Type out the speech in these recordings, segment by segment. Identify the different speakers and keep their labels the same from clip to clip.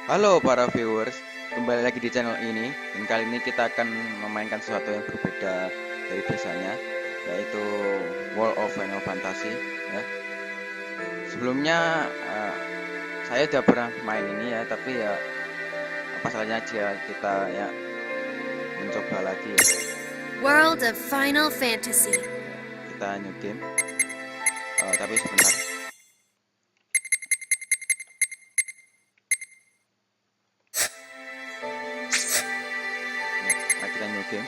Speaker 1: Halo para viewers, kembali lagi di channel ini dan kali ini kita akan memainkan sesuatu yang berbeda dari biasanya, yaitu Wall of Final Fantasy ya. Sebelumnya saya udah pernah main ini ya, tapi ya apa salahnya jika kita ya mencoba lagi ya.
Speaker 2: World of Final Fantasy.
Speaker 1: Kita new game, tapi sebentar. Nah, kita new game.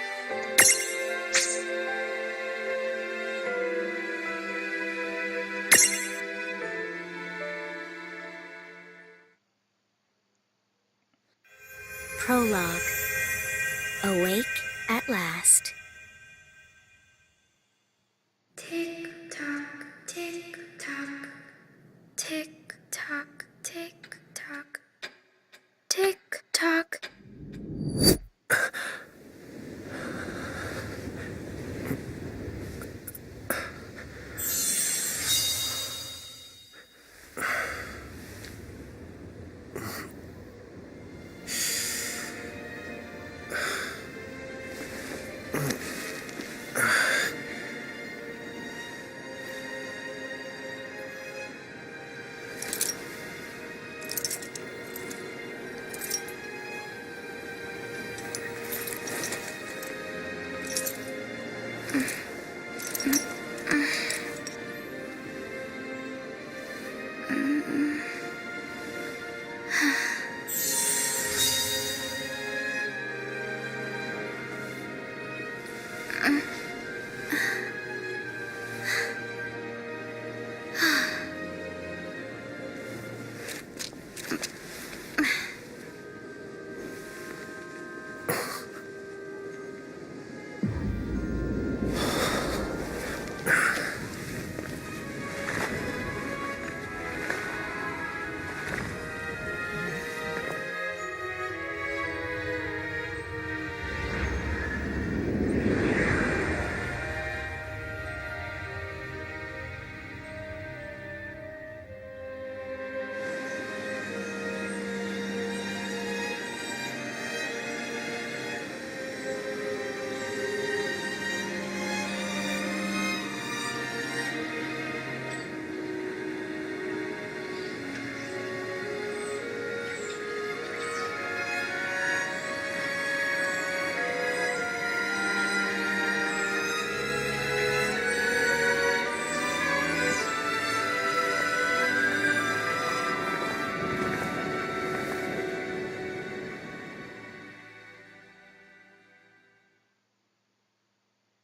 Speaker 2: Prologue. Awake at last. Tick tock, tick tock, tick tock, tick tock, tick tock.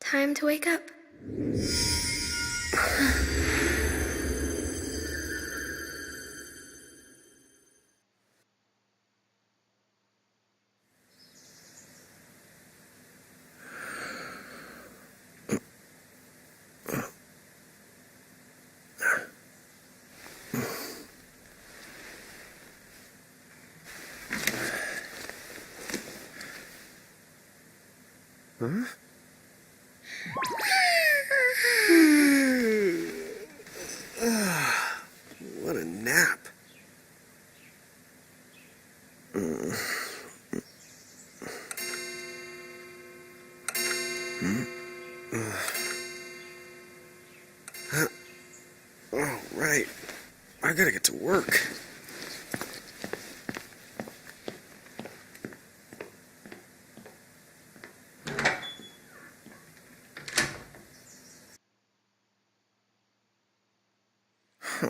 Speaker 2: Time to wake up.
Speaker 3: Huh? What a nap. Oh, right. I gotta get to work.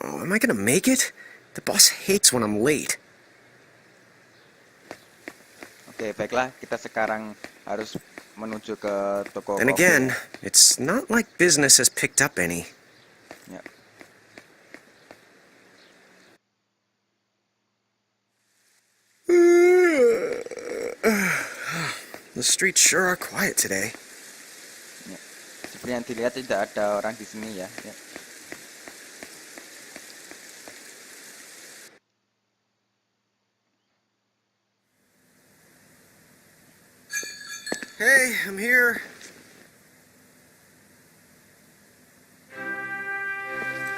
Speaker 3: Oh, am I gonna make it? The boss hates when I'm late.
Speaker 1: Oke, baiklah, kita sekarang harus menuju ke toko
Speaker 3: Then
Speaker 1: kopi.
Speaker 3: again, it's not like business has picked up any.
Speaker 1: Ya.
Speaker 3: The streets sure are quiet today.
Speaker 1: Ya. Seperti yang dilihat tidak ada orang di sini ya. Ya.
Speaker 3: Hey, I'm here.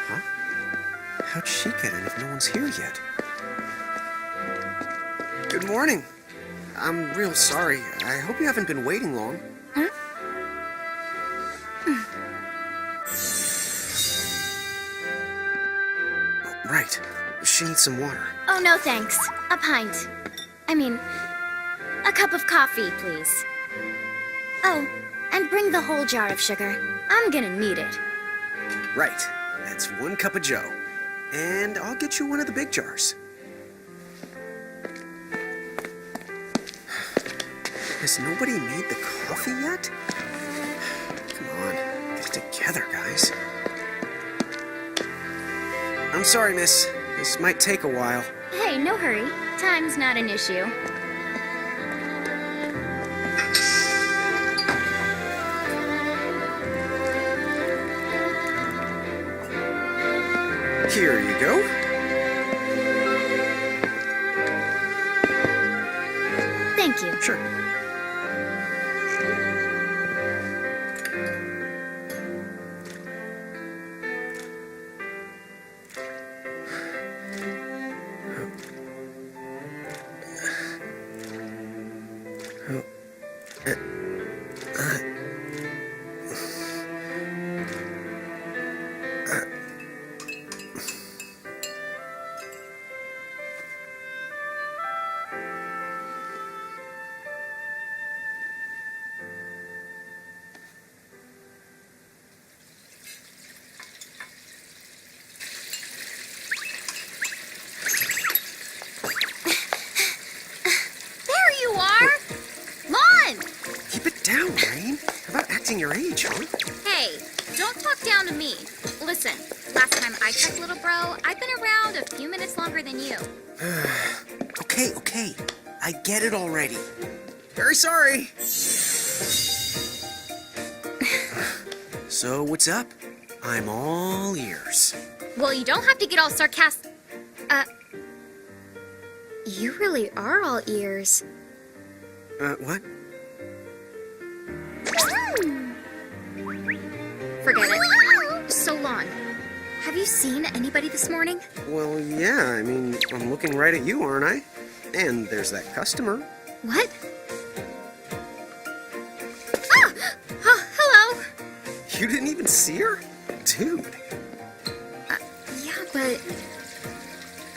Speaker 3: Huh? How'd she get in if no one's here yet? Good morning. I'm real sorry. I hope you haven't been waiting long.
Speaker 2: Huh?
Speaker 3: Oh, right. She needs some water.
Speaker 2: Oh, no thanks. A pint. I mean, a cup of coffee, please. Oh, and bring the whole jar of sugar. I'm gonna need it.
Speaker 3: Right. That's 1 cup of joe. And I'll get you one of the big jars. Has nobody made the coffee yet? Come on, get it together, guys. I'm sorry, miss. This might take a while.
Speaker 2: Hey, no hurry. Time's not an issue.
Speaker 3: Here you go.
Speaker 2: Thank you.
Speaker 3: Sure.
Speaker 2: There you are! Lon!
Speaker 3: Keep it down, Rain. How about acting your age, huh?
Speaker 4: Hey, don't talk down to me. Listen, last time I checked, little bro, I've been around a few minutes longer than you.
Speaker 3: Okay. I get it already. Very sorry. So, what's up? I'm all ears.
Speaker 4: Well, you don't have to get all sarcastic. You really are all ears.
Speaker 3: What?
Speaker 4: Forget it. So, Lon, have you seen anybody this morning?
Speaker 3: Well, yeah, I mean, I'm looking right at you, aren't I? And there's that customer.
Speaker 4: What? Ah! Oh, hello.
Speaker 3: You didn't even see her? Dude.
Speaker 4: Yeah, but...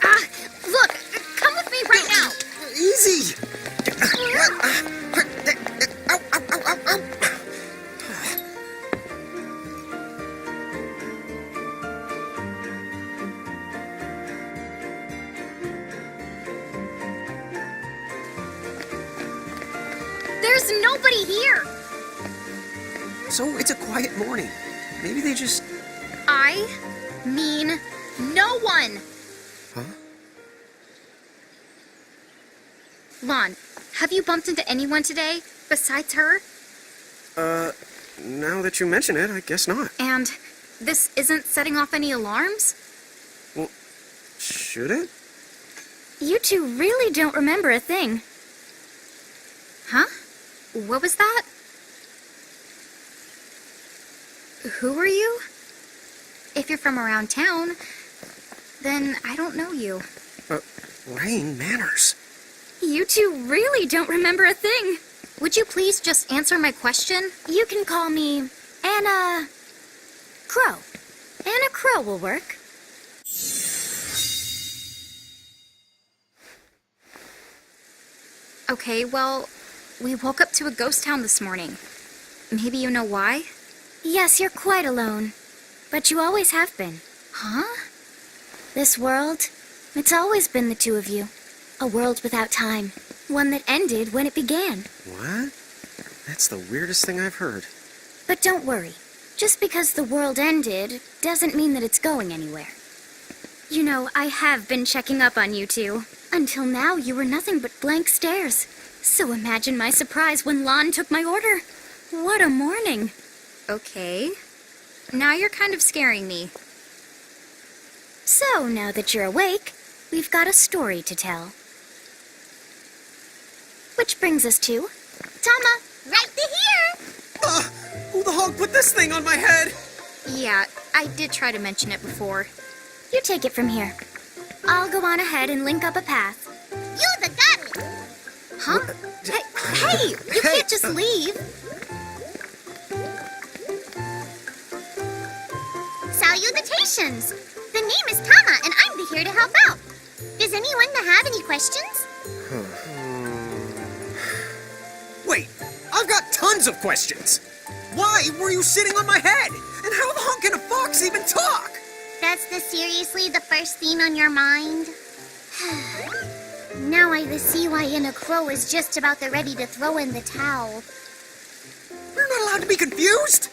Speaker 4: Ah! Look! Come with me right now!
Speaker 3: Easy! Ow, ow, ow, ow, ow.
Speaker 4: There's nobody here!
Speaker 3: So it's a quiet morning. Maybe they just...
Speaker 4: I mean no one!
Speaker 3: Huh?
Speaker 4: Lon, have you bumped into anyone today besides her?
Speaker 3: Now that you mention it, I guess not.
Speaker 4: And this isn't setting off any alarms?
Speaker 3: Well, should it?
Speaker 2: You two really don't remember a thing.
Speaker 4: Huh? What was that? Who are you? If you're from around town, then I don't know you.
Speaker 3: Rain, manners.
Speaker 2: You two really don't remember a thing.
Speaker 4: Would you please just answer my question?
Speaker 2: You can call me Anna Crow. Anna Crow will work.
Speaker 4: Okay, well, we woke up to a ghost town this morning. Maybe you know why?
Speaker 2: Yes, you're quite alone. But you always have been.
Speaker 4: Huh?
Speaker 2: This world, it's always been the two of you. A world without time. One that ended when it began.
Speaker 3: What? That's the weirdest thing I've heard.
Speaker 2: But don't worry. Just because the world ended doesn't mean that it's going anywhere. You know, I have been checking up on you two. Until now, you were nothing but blank stares. So imagine my surprise when Lon took my order. What a morning.
Speaker 4: Okay. Now you're kind of scaring me.
Speaker 2: So, now that you're awake, we've got a story to tell. Which brings us to... Tama, right to here!
Speaker 3: Who the hog put this thing on my head?
Speaker 4: Yeah, I did try to mention it before.
Speaker 2: You take it from here. I'll go on ahead and link up a path.
Speaker 5: You the got it.
Speaker 4: Hey, you can't just leave.
Speaker 2: Salutations! The name is Tama, and I'm here to help out. Does anyone have any questions?
Speaker 3: Wait, I've got tons of questions. Why were you sitting on my head? And how the hell can a fox even talk?
Speaker 2: That's seriously the first thing on your mind? Now I see why Inna Crow is just about ready to throw in the towel.
Speaker 3: We're not allowed to be confused.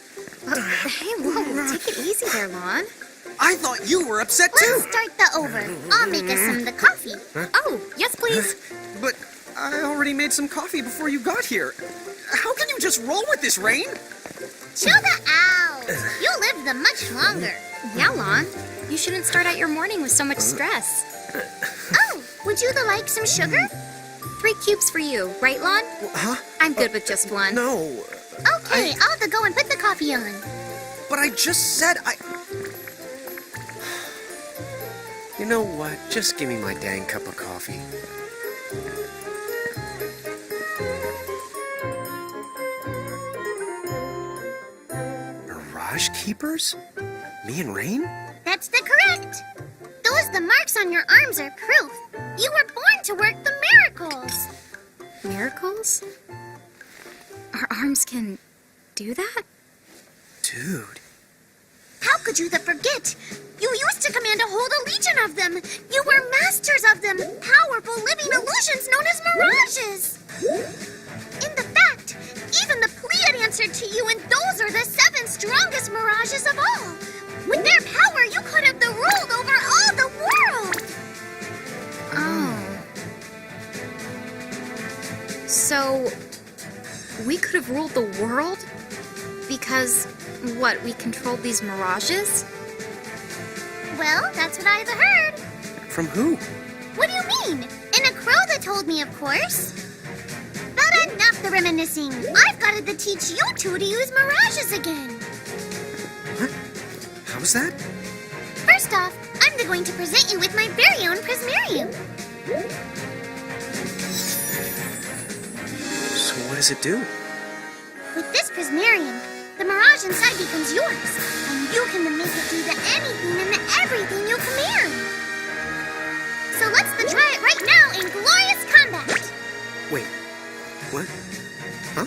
Speaker 4: Hey, whoa, take it easy there, Lon.
Speaker 3: I thought you were upset too.
Speaker 2: Let's start the over. I'll make us some the coffee.
Speaker 4: Oh, yes, please.
Speaker 3: But I already made some coffee before you got here. How can you just roll with this, Rain?
Speaker 2: Chill the out. You'll live the much longer.
Speaker 4: Yeah, Lon. You shouldn't start out your morning with so much stress.
Speaker 2: Oh, would you like some sugar?
Speaker 4: 3 cubes for you, right, Lon?
Speaker 3: Huh?
Speaker 4: I'm good with just one.
Speaker 3: No.
Speaker 2: Okay, I'll go and put the coffee on.
Speaker 3: But I just said I... You know what? Just give me my dang cup of coffee. Mirage Keepers? Me and Rain?
Speaker 2: That's the correct. The marks on your arms are proof. You were born to work the miracles.
Speaker 4: Miracles? Our arms can do that?
Speaker 3: Dude.
Speaker 2: How could you forget? You used to command a whole legion of them. You were masters of them, powerful living illusions known as mirages. In the fact, even the Pleiad answered to you, and those are the 7 strongest mirages of all. With their power, you could have ruled over all the world.
Speaker 4: Oh. So, we could have ruled the world? Because, what, we controlled these mirages?
Speaker 2: Well, that's what I've heard.
Speaker 3: From who?
Speaker 2: What do you mean? In a crow that told me, of course. But enough the reminiscing. I've got to teach you two to use mirages again.
Speaker 3: What? How's that?
Speaker 2: First off, I'm going to present you with my very own prismarium.
Speaker 3: So what does it do?
Speaker 2: With this prismarium, the mirage inside becomes yours, and you can make it do anything and everything you command. So let's try it right now in glorious combat.
Speaker 3: Wait. What? Huh?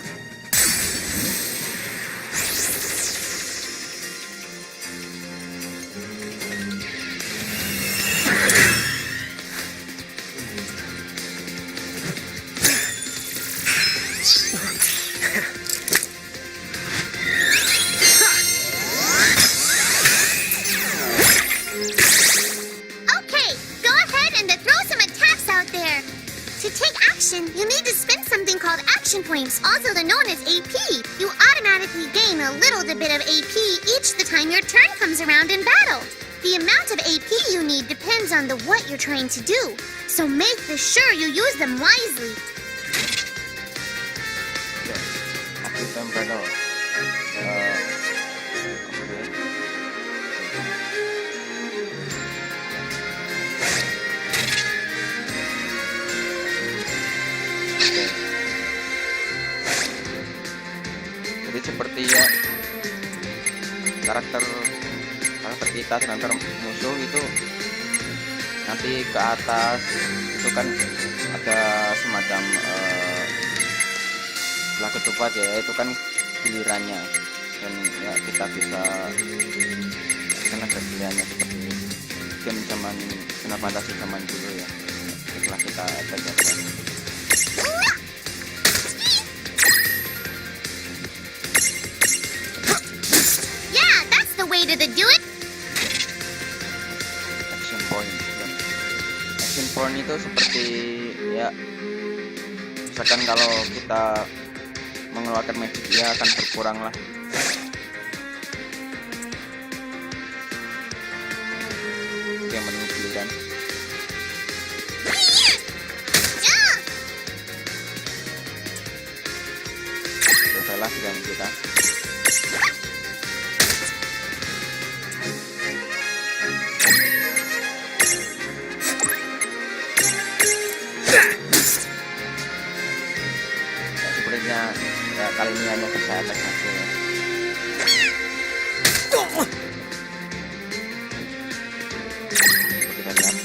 Speaker 2: You need to spend something called action points, also known as AP. You automatically gain a little bit of AP each the time your turn comes around in battle. The amount of AP you need depends on what you're trying to do, so make sure you use them wisely.
Speaker 1: Active time battle. Jadi seperti ya karakter kita dan karakter musuh itu nanti ke atas itu kan ada semacam setelah ketupat ya, itu kan gilirannya, dan ya kita bisa kena gilirannya seperti game zaman Final Fantasy zaman dulu ya, setelah kita belajar.
Speaker 2: Way to do it.
Speaker 1: Action point. Action point itu seperti ya, misalkan kalau kita mengeluarkan magic ya akan berkurang lah. Oke, menunggu giliran. Selesailah giliran kita. ya kali ini hanya bisa attack saja ya. Kita lihat.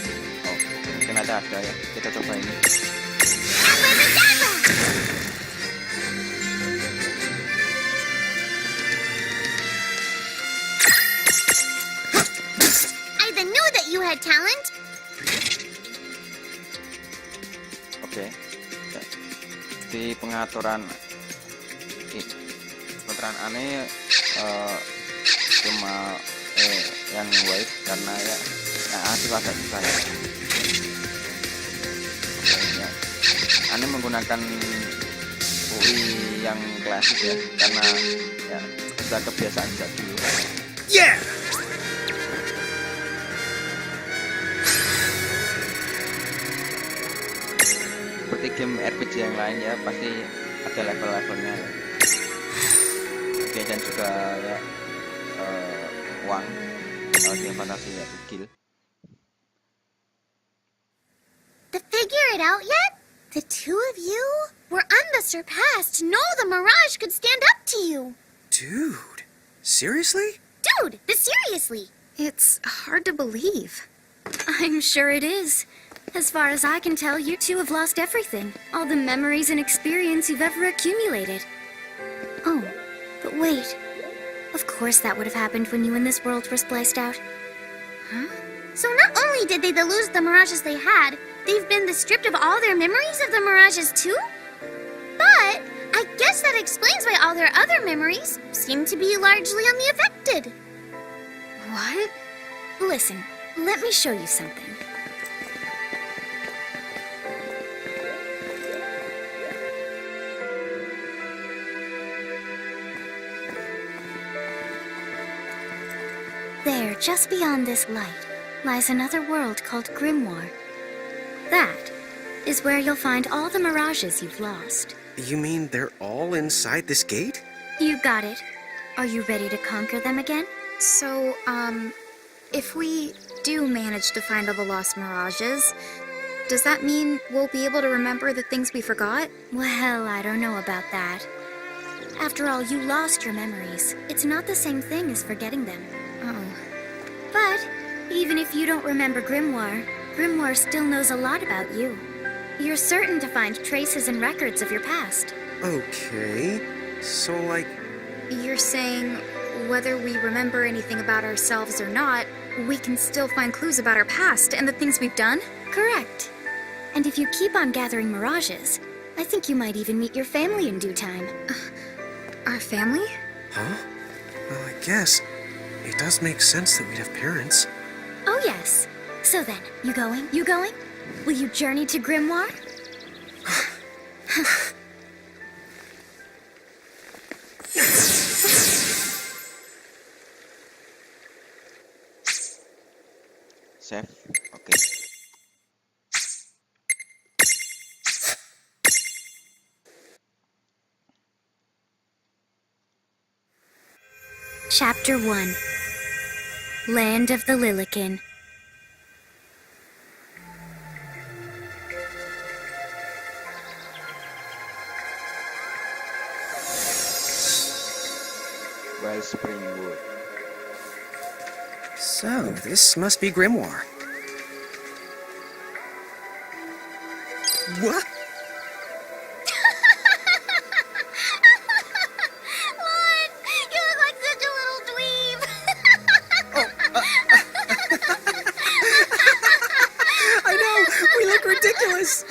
Speaker 1: Oh, mungkin ada ya. Kita coba ini.
Speaker 2: I knew that you had talent.
Speaker 1: Oke. Di pengaturan aneh cuma yang wide karena ya itu agak susah ya. Oke, ya. Aneh menggunakan UI yang klasik ya karena ya sudah kebiasaan sejak dulu.
Speaker 3: Yeah!
Speaker 1: Seperti game RPG yang lain ya pasti ada level-levelnya ya. Oke, dan juga ya uang game fantasi ya skill.
Speaker 2: To figure it out yet? The two of you were unsurpassed. No, the Mirage could stand up to you.
Speaker 3: Dude, seriously?
Speaker 2: Dude, seriously.
Speaker 4: It's hard to believe.
Speaker 2: I'm sure it is. As far as I can tell, you two have lost everything. All the memories and experience you've ever accumulated. Oh, but wait. Of course that would have happened when you and this world were spliced out. Huh? So not only did they lose the Mirages they had, they've been stripped of all their memories of the Mirages too? But I guess that explains why all their other memories seem to be largely unaffected.
Speaker 4: What?
Speaker 2: Listen, let me show you something. There, just beyond this light, lies another world called Grimoire. That is where you'll find all the mirages you've lost.
Speaker 3: You mean they're all inside this gate?
Speaker 2: You got it. Are you ready to conquer them again?
Speaker 4: So, if we do manage to find all the lost mirages, does that mean we'll be able to remember the things we forgot?
Speaker 2: Well, I don't know about that. After all, you lost your memories. It's not the same thing as forgetting them.
Speaker 4: Oh.
Speaker 2: But even if you don't remember Grimoire, Grimoire still knows a lot about you. You're certain to find traces and records of your past.
Speaker 3: Okay, so like...
Speaker 4: You're saying whether we remember anything about ourselves or not, we can still find clues about our past and the things we've done?
Speaker 2: Correct. And if you keep on gathering mirages, I think you might even meet your family in due time.
Speaker 4: Our family?
Speaker 3: Huh? Well, I guess it does make sense that we'd have parents.
Speaker 2: Oh, yes. So then, you going? You going? Will you journey to Grimoire?
Speaker 1: Save. Okay.
Speaker 2: Chapter 1. Land of the Lilikin.
Speaker 1: Springwood.
Speaker 3: So, this must be Grimoire. What?
Speaker 2: What? You look like such a little dweeb.
Speaker 3: I know! We look ridiculous!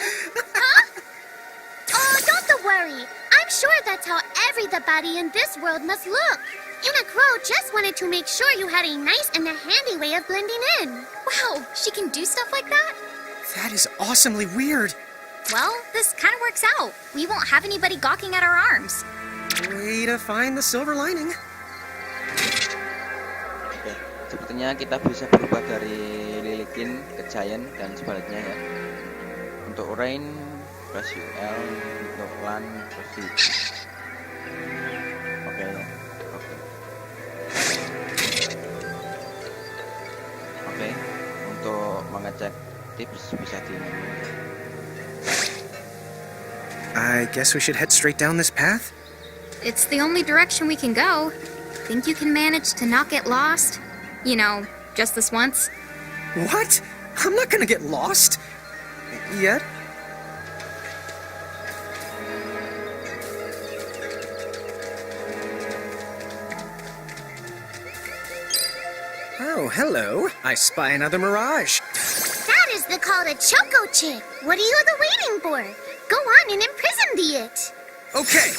Speaker 2: Oh, don't worry. I'm sure that's how everybody in this world must look. Anna Crow just wanted to make sure you had a nice and a handy way of blending in.
Speaker 4: Wow, she can do stuff like that?
Speaker 3: That is awesomely weird.
Speaker 4: Well, this kind of works out. We won't have anybody gawking at our arms.
Speaker 3: Way to find the silver lining.
Speaker 1: Oke, sepertinya kita bisa berubah dari Lilikin ke Giant dan sebaliknya ya. Untuk Rain plus UL, untuk Lan plus V. Oke ya. Oke, untuk mengecek tips bisa di menu.
Speaker 3: I guess we should head straight down this path?
Speaker 4: It's the only direction we can go. Think you can manage to not get lost? You know, just this once?
Speaker 3: What? I'm not gonna get lost. Yet? Oh, hello. I spy another mirage.
Speaker 2: That is the call to Choco Chick. What are you waiting for? Go on and imprison the it.
Speaker 3: Okay.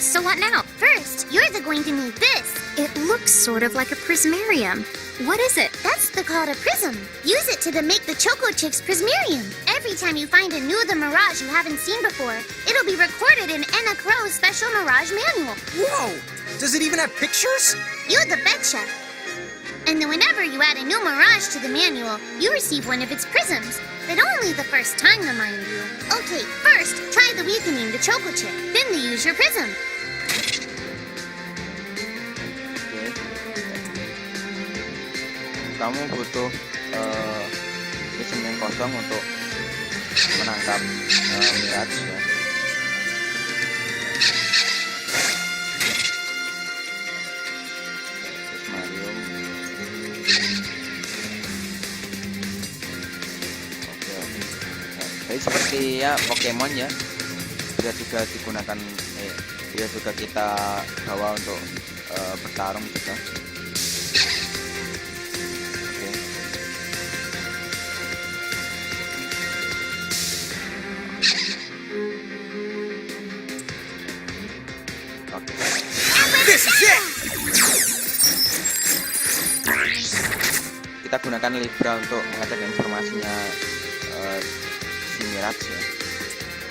Speaker 4: So what now?
Speaker 2: First, you're going to need this.
Speaker 4: It looks sort of like a prismarium. What is it?
Speaker 2: That's the call to Prism. Use it to make the Choco Chick's Prismarium. Every time you find a new The Mirage you haven't seen before, it'll be recorded in Enna Crow's special Mirage manual.
Speaker 3: Whoa! Does it even have pictures?
Speaker 2: You the betcha. And then whenever you add a new Mirage to the manual, you receive one of its prisms. But only the first time, mind you. Okay, first, try the weakening the Choco Chick. Then use your prism.
Speaker 1: Kamu butuh mesin yang kosong untuk menangkap mirage ya. Prismarium. Oke. Jadi seperti ya Pokemon ya. Dia juga digunakan dia juga kita bawa untuk bertarung juga.
Speaker 3: This is it!
Speaker 1: Kita gunakan Libra untuk mengecek informasinya si Mirage ya.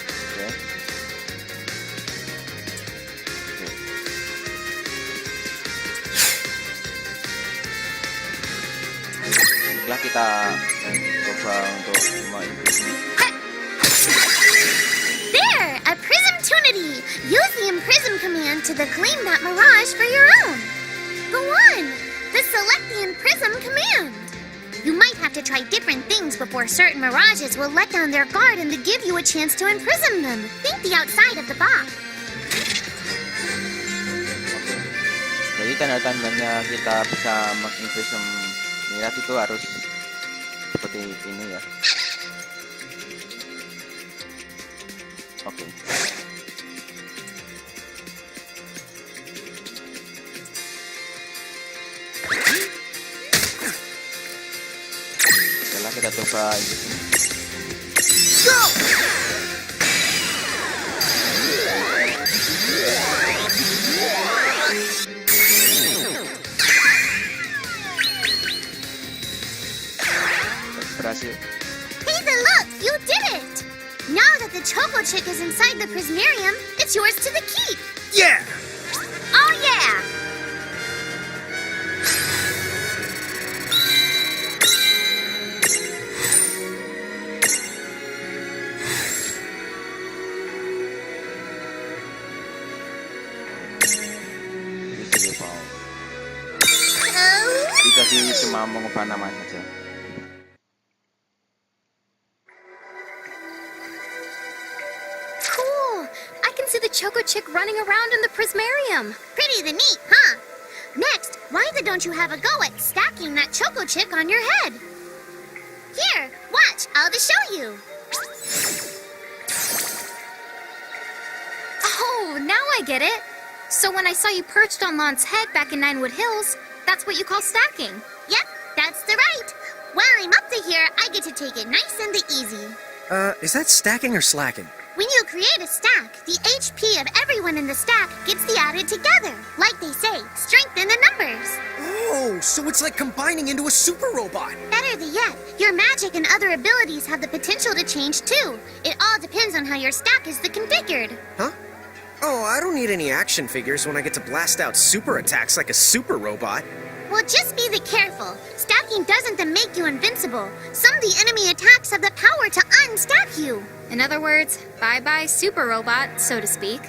Speaker 1: Oke. Baiklah, kita coba untuk mengimplementasi.
Speaker 2: There! A Prismtunity! Use the Imprism command to claim that Mirage for your own. Go on! The Select the Imprism command! You might have to try different things before certain Mirages will let down their guard and to give you a chance to imprison them. Think the outside of the box.
Speaker 1: Jadi tanda-tandanya kita bisa mengimprison Mirage itu harus seperti ini ya. Oke. Setelah kita coba ini.
Speaker 3: Go!
Speaker 1: Berhasil.
Speaker 2: Hey, look! You did it! Now that the Choco Chick is inside the Prismarium, it's yours to the keep.
Speaker 3: Yeah!
Speaker 2: Oh, yeah!
Speaker 1: Jadi cuma mengubah nama saja.
Speaker 4: Cool! I can see the Choco Chick running around in the Prismarium.
Speaker 2: Pretty neat, huh? Next, why don't you have a go at stacking that Choco Chick on your head? Here, watch, I'll just show you.
Speaker 4: Oh, now I get it. So when I saw you perched on Lon's head back in Ninewood Hills, that's what you call stacking.
Speaker 2: Yep, that's the right. While I'm up to here, I get to take it nice and easy.
Speaker 3: Is that stacking or slacking?
Speaker 2: When you create a stack, the HP of everyone in the stack gets added together. Like they say, strengthen the numbers.
Speaker 3: Oh, so it's like combining into a super robot.
Speaker 2: Better yet, your magic and other abilities have the potential to change too. It all depends on how your stack is configured.
Speaker 3: Huh? Oh, I don't need any action figures when I get to blast out super attacks like a super robot.
Speaker 2: Well, just be careful. Stacking doesn't then make you invincible. Some of the enemy attacks have the power to unstack you.
Speaker 4: In other words, bye-bye super robot, so to speak.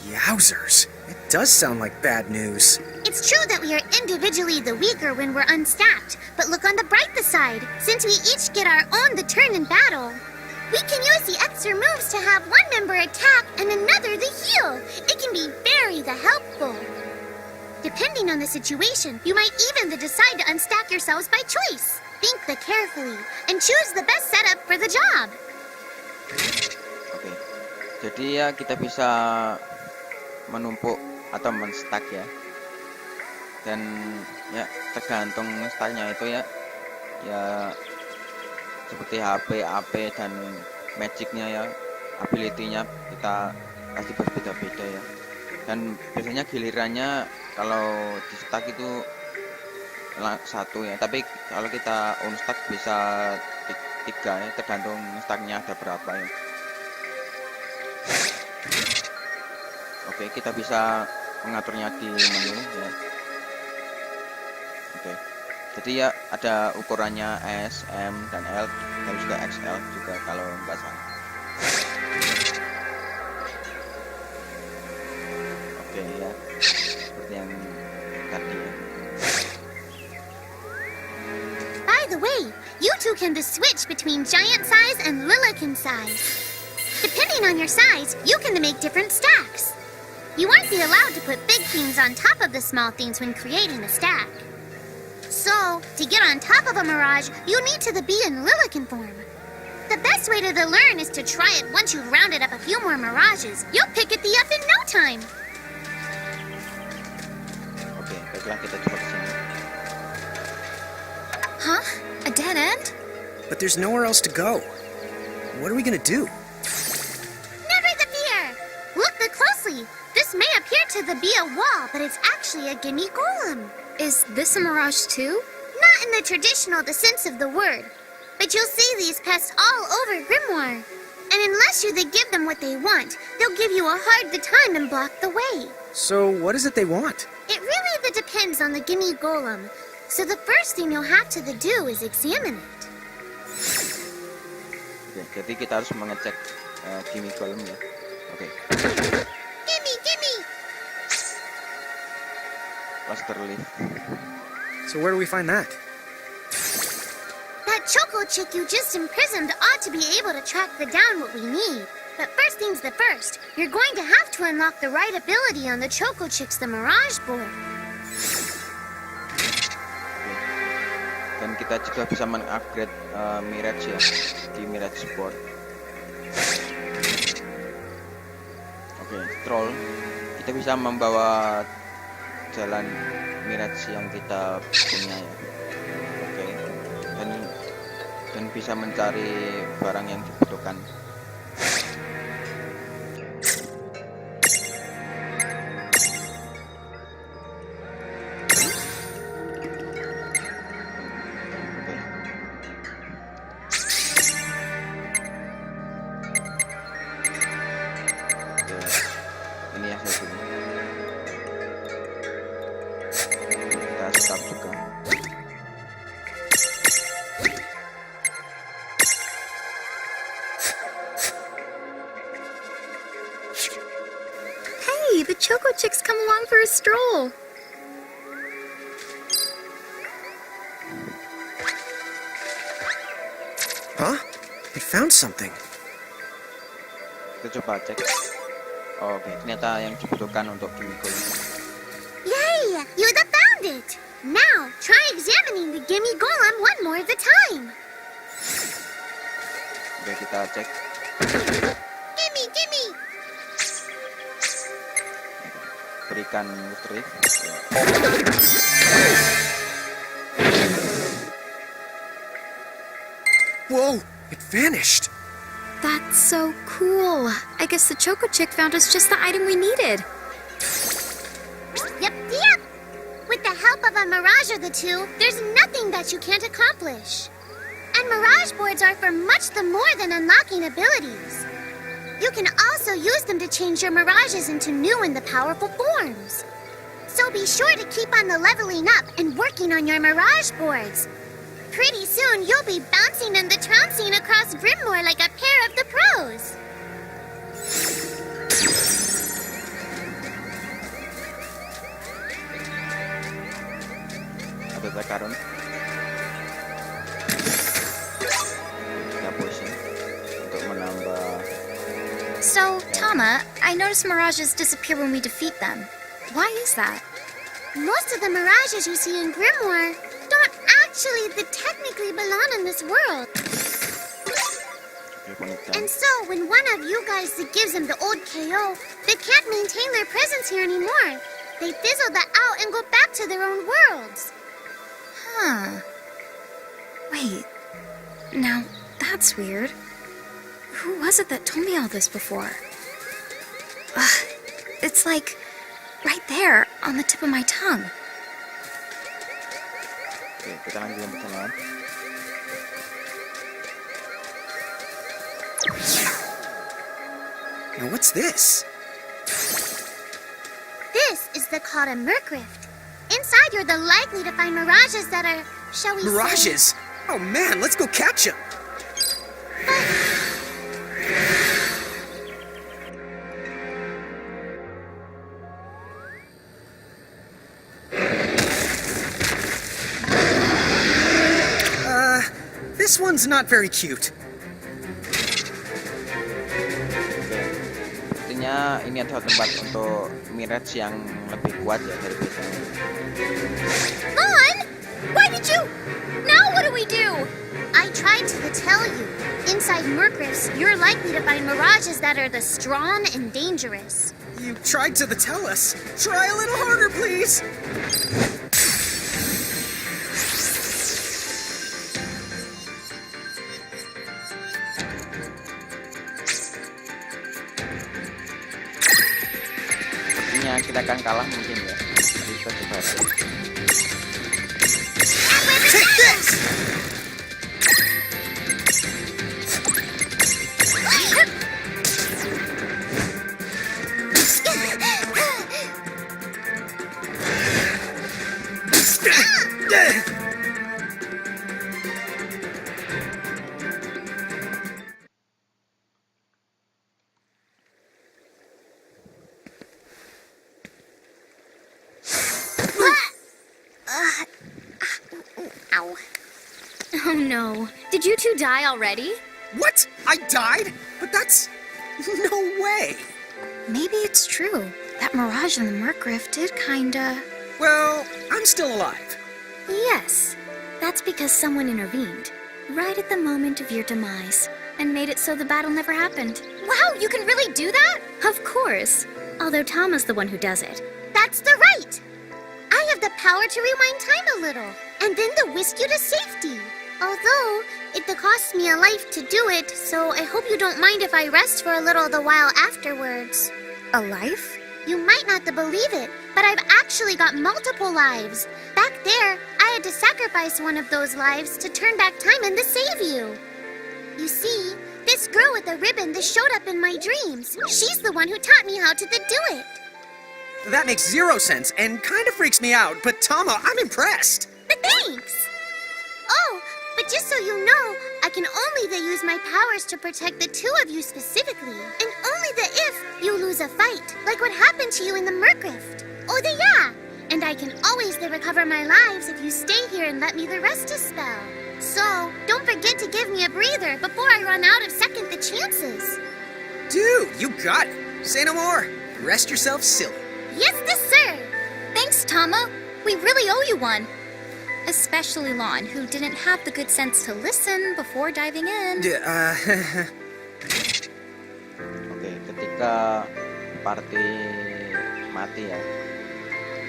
Speaker 3: Yowzers. It does sound like bad news.
Speaker 2: It's true that we are individually the weaker when we're unstacked, but look on the brighter side. Since we each get our own the turn in battle, we can use the extra moves to have one member attack and another the heal. It can be very helpful. Depending on the situation, you might even decide to unstack yourselves by choice. Think carefully and choose the best setup for the job.
Speaker 1: Oke. Jadi ya kita bisa menumpuk atau menstack ya. Dan ya tergantung stacknya itu ya seperti HP, AP dan magicnya ya, ability-nya kita pasti berbeda-beda ya. Dan biasanya gilirannya kalau di stack itu satu ya, tapi kalau kita unstack bisa tiga ya, tergantung stacknya ada berapa ya. Oke, kita bisa mengaturnya di menu ya. Oke, jadi ya ada ukurannya S, M, dan L, dan juga XL juga kalau nggak salah. Oke ya, seperti yang tadi ya.
Speaker 2: By the way, you two can switch between giant size and Lilican size. Depending on your size, you can make different stacks. You won't be allowed to put big things on top of the small things when creating a stack. So, to get on top of a mirage, you need to be in Lilican form. The best way to learn is to try it once you've rounded up a few more mirages. You'll pick it up in no time.
Speaker 1: Oke, baiklah kita coba ke sini.
Speaker 4: Huh? A dead end?
Speaker 3: But there's nowhere else to go. What are we gonna do?
Speaker 2: Never the fear! Look closely. This may appear to be a wall, but it's actually a gimme golem.
Speaker 4: Is this a mirage too?
Speaker 2: Not in the traditional sense of the word, but you'll see these pests all over Grimoire. And unless you give them what they want, they'll give you a hard time and block the way.
Speaker 3: So, what is it they want?
Speaker 2: It really depends on the gimme golem. So the first thing you'll have to do is examine it.
Speaker 1: Oke, jadi kita harus mengecek gimme golem ya. Oke.
Speaker 2: Gimme!
Speaker 1: Cluster leaf.
Speaker 3: So where do we find that?
Speaker 2: That choco chick you just imprisoned ought to be able to track down what we need. But first things first, you're going to have to unlock the right ability on the choco chick's the Mirage board.
Speaker 1: Dan kita juga bisa mengupgrade Mirage ya di Mirage board. Oke, troll. Kita bisa membawa jalan Mirage yang kita punya ya. Oke. Dan bisa mencari barang yang dibutuhkan. Ini ya saya pilih. Kita stop juga.
Speaker 4: Hey, the Choco Chicks come along for a stroll.
Speaker 3: Huh? It found something.
Speaker 1: Kita coba cek. Oh, oke, ternyata yang dibutuhkan untuk gimme golem.
Speaker 2: Yay! You found it! Now, try examining the gimme golem one more time.
Speaker 1: Oke, kita cek.
Speaker 2: Gimme!
Speaker 1: Berikan listrik.
Speaker 3: Whoa! It vanished!
Speaker 4: That's so cool. I guess the Choco Chick found us just the item we needed.
Speaker 2: Yep. With the help of a Mirage of the two, there's nothing that you can't accomplish. And Mirage boards are for much more than unlocking abilities.
Speaker 5: You can also use them to change your mirages into new and the powerful forms. So be sure to keep on the leveling up and working on your mirage boards. Pretty soon, you'll be bouncing and the trouncing across Grimoire like a pair of the pros.
Speaker 1: Ada karun. Ya push untuk menambah.
Speaker 4: So, Tama, I noticed mirages disappear when we defeat them. Why is that?
Speaker 5: Most of the mirages you see in Grimoire don't actually technically belong in this world. And so, when one of you guys gives them the old KO, they can't maintain their presence here anymore. They fizzle that out and go back to their own worlds.
Speaker 4: Huh. Wait. Now, that's weird. Who was it that told me all this before? It's like right there on the tip of my tongue.
Speaker 1: Oke, kita lanjut yang pertama.
Speaker 3: Now what's this?
Speaker 5: This is the called a Mercrift. Inside, you're the likely to find mirages that are, shall we say...
Speaker 3: Mirages? Oh man, let's go catch them. This one's not very cute.
Speaker 1: Artinya ini adalah tempat untuk mirage yang lebih kuat ya dari biasanya.
Speaker 2: Lon! Why did you... Now what do we do?
Speaker 5: I tried to tell you. Inside Mercrifts, you're likely to find mirages that are the strong and dangerous.
Speaker 3: You tried to tell us. Try a little harder, please.
Speaker 1: Kita akan kalah mungkin ya. Jadi kita coba.
Speaker 3: Take this!
Speaker 2: Oh no. Did you two die already?
Speaker 3: What? I died? But that's... no way.
Speaker 4: Maybe it's true. That mirage in the Mercrift did kinda...
Speaker 3: Well, I'm still alive.
Speaker 2: Yes. That's because someone intervened. Right at the moment of your demise. And made it so the battle never happened.
Speaker 5: Wow, you can really do that?
Speaker 2: Of course. Although Tama's the one who does it.
Speaker 5: That's the right! I have the power to rewind time a little, and then to whisk you to safety. Although, it costs me a life to do it, so I hope you don't mind if I rest for a little the while afterwards.
Speaker 4: A life?
Speaker 5: You might not believe it, but I've actually got multiple lives. Back there, I had to sacrifice one of those lives to turn back time and to save you. You see, this girl with the ribbon that showed up in my dreams, she's the one who taught me how to do it.
Speaker 3: That makes zero sense and kind of freaks me out, but Tama, I'm impressed.
Speaker 5: Thanks! Oh, but just so you know, I can only use my powers to protect the two of you specifically, and only if you lose a fight, like what happened to you in the Mercrift. Oh, yeah! And I can always recover my lives if you stay here and let me rest a spell. So, don't forget to give me a breather before I run out of second chances.
Speaker 3: Dude, you got it. Say no more. Rest yourself silly.
Speaker 5: Yes, sir!
Speaker 4: Thanks, Tama. We really owe you one. Especially Lon, who didn't have the good sense to listen before diving in.
Speaker 1: Oke, ketika party mati ya,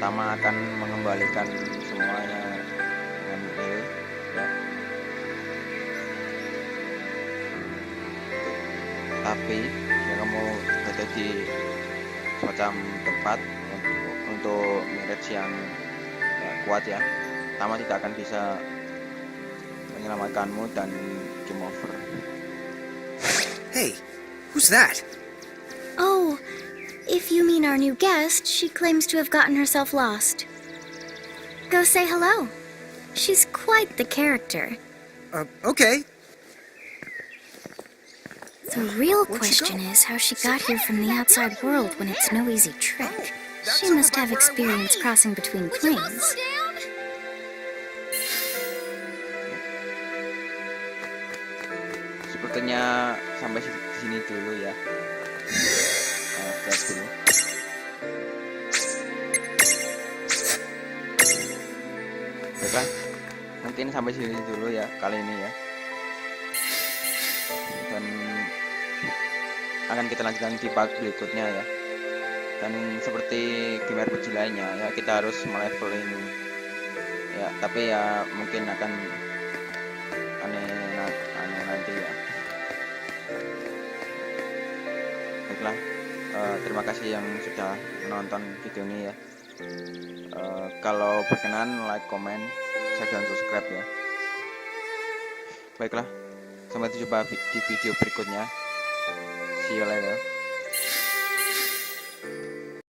Speaker 1: Tama akan mengembalikan semuanya dengan heal ya. Tapi ya kamu berada di semacam tempat untuk mirage yang ya, kuat ya. Tama tidak akan bisa menyelamatkanmu dan game over.
Speaker 3: Hey, who's that?
Speaker 2: Oh, if you mean our new guest, she claims to have gotten herself lost. Go say hello. She's quite the character.
Speaker 3: Okay.
Speaker 2: The real
Speaker 3: Where'd she
Speaker 2: question
Speaker 3: go?
Speaker 2: is how she got here from the outside world when it's no easy trick.
Speaker 3: That's
Speaker 2: She
Speaker 3: over
Speaker 2: must
Speaker 3: by
Speaker 2: have
Speaker 3: where I
Speaker 2: experience
Speaker 3: was.
Speaker 2: crossing between planes.
Speaker 1: Sepertinya sampai sini dulu ya. Stop dulu. Baiklah, mungkin sampai sini dulu ya kali ini ya. Dan akan kita lanjutkan di part berikutnya ya. Dan seperti game RPG lainnya ya, kita harus meleveling ya, tapi ya mungkin akan aneh nanti ya. Baiklah, terima kasih yang sudah menonton video ini ya. Kalau berkenan, like, comment, share, dan subscribe ya. Baiklah, sampai jumpa di video berikutnya. See you later.